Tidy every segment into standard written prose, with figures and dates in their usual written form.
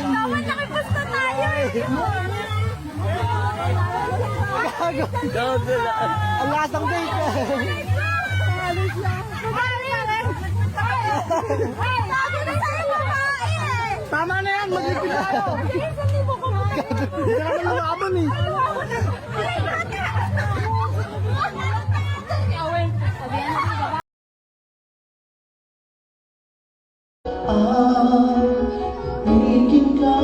Dapat nakipusta tayo eh. Ang lasang date. Tama na yan, mag-ipin tayo. Hindi naman lumaban eh. Higit ka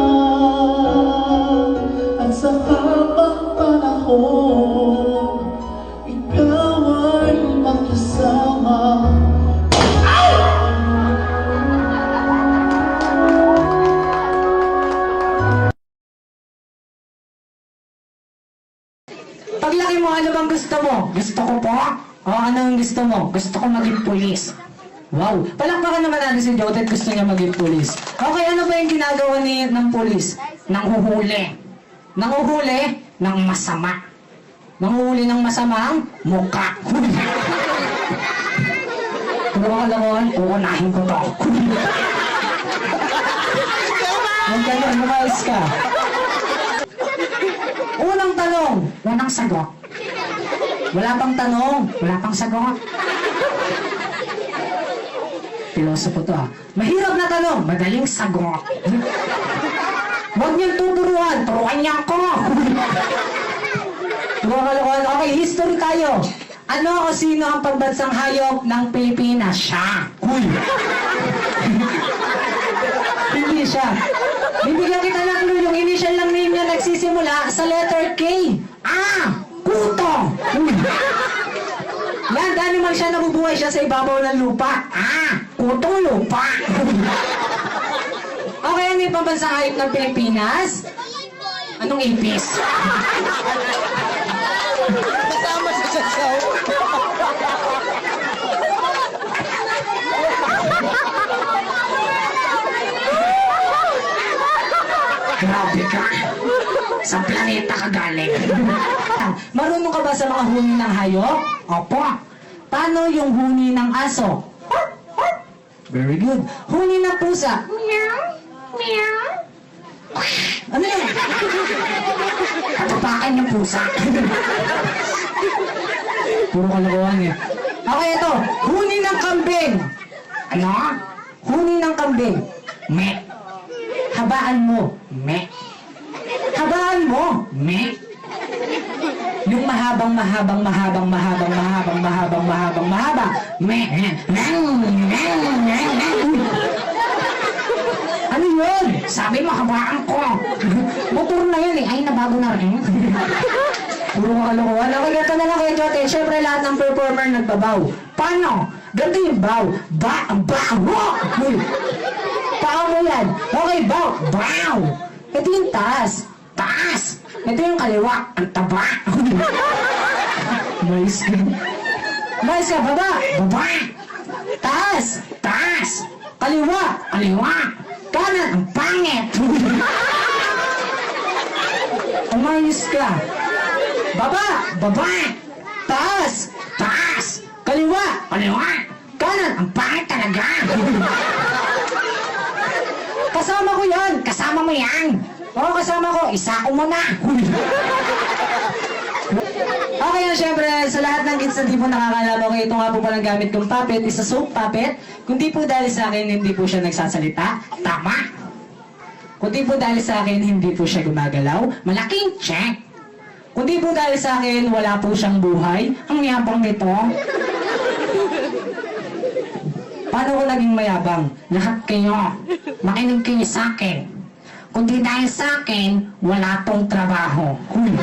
at sa habang panahon ikaw ay makasama. Paglaki mo, ano bang gusto mo? Gusto ko po? O ano ang gusto mo? Gusto ko maging pulis. Wow! Palakpakan naman natin si Jotet, gusto niya maging pulis. Okay, ano ba yung ginagawa ng pulis? Nanghuhuli. Nanghuhuli ng masama. Nanghuhuli ng masamang mukha. Kung makalakuhan, uunahin ko to. Ang gano'n, lumayos ka. Unang tanong, unang sagot. Wala pang tanong, wala pang sagot. Pilosopo to ah. Mahirap na tanong, madaling sagot. Huwag niyang tuturuan, turuan niya ako. Okay, history tayo. Ano o sino ang pambansang hayop ng Pilipinas? Siya. Uy. Hindi siya. Bibigyan kita ng clue, yung initial lang name niya nagsisimula sa letter K. Kuto. Uy. Yan, dahil man siya nabubuhay siya sa ibabaw ng lupa. Kutong lupa. Okay, ano yung pambansang hayop ng Pilipinas? Anong ipis? Kasama siya sa show. Grabe ka. Sa planeta ka galing. Marunong ka ba sa mga huni ng hayop? Opo. Paano yung huni ng aso? Very good. Huni ng pusa? Meow. Meow. Ano yan? Katapakan yung pusa. Puro kalokohan eh. Okay, ito. Huni ng kambing. Ano? Huni ng kambing. Me. Habaan mo. Me. Habaan mo. Me. Yung mahabang. Me. Ano yun? Sabi mo, habaan ko. Motor na yan eh. Ay, nabago na rin. Puro kalokohan. Okay, gato na lang kayo, Jote. Siyempre, lahat ng performer nagbabaw. Paano? Ganito yung baw. Uy. Pao mo yan. Okay, baw. Baw. Ito yung taas. Taas. Ito yung kaliwa. Ang taba. Mais ka. Mais ka. Baba. Baba. Taas. Taas. Kaliwa. Kaliwa. Kanan. Ang pangit. Umayos ka. Baba. Baba. Taas. Taas. Kaliwa. Kaliwa. Kanan. Ang pangit talaga. Kasama ko yan. Kasama mo yan. Oo, kasama ko. Isa ko muna. Okay na syempre, sa lahat ng kids na di po nakakaalam, okay, ito nga po palang gamit kong puppet, isa soap puppet. Kundi po dahil sa akin, hindi po siya nagsasalita. Tama. Kundi po dahil sa akin, hindi po siya gumagalaw. Malaking check. Kundi po dahil sa akin, wala po siyang buhay. Ang yabang nito. Paano ko naging mayabang? Lahat kayo, makinig kayo sa akin. Kundi dahil sa akin, wala tong trabaho. Huy.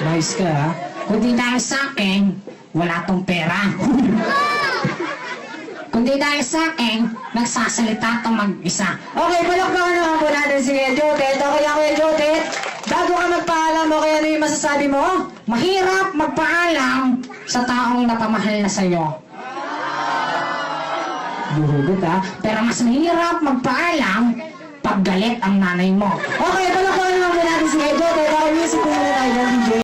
Nice ka, ha? Kundi dahil sa akin, wala tong pera. Huy. Kundi dahil sa akin, nagsasalita tong mag-isa. Okay, palakpakan naman po natin si Kuya Jotet. Okay, Kuya Jotet. Bago ka magpaalam, okay, ano yung masasabi mo? Mahirap magpaalam sa taong napamahal na sa'yo. Buhugot ha? Pero mas mahirap magpaalam pag galit ang nanay mo. Okay,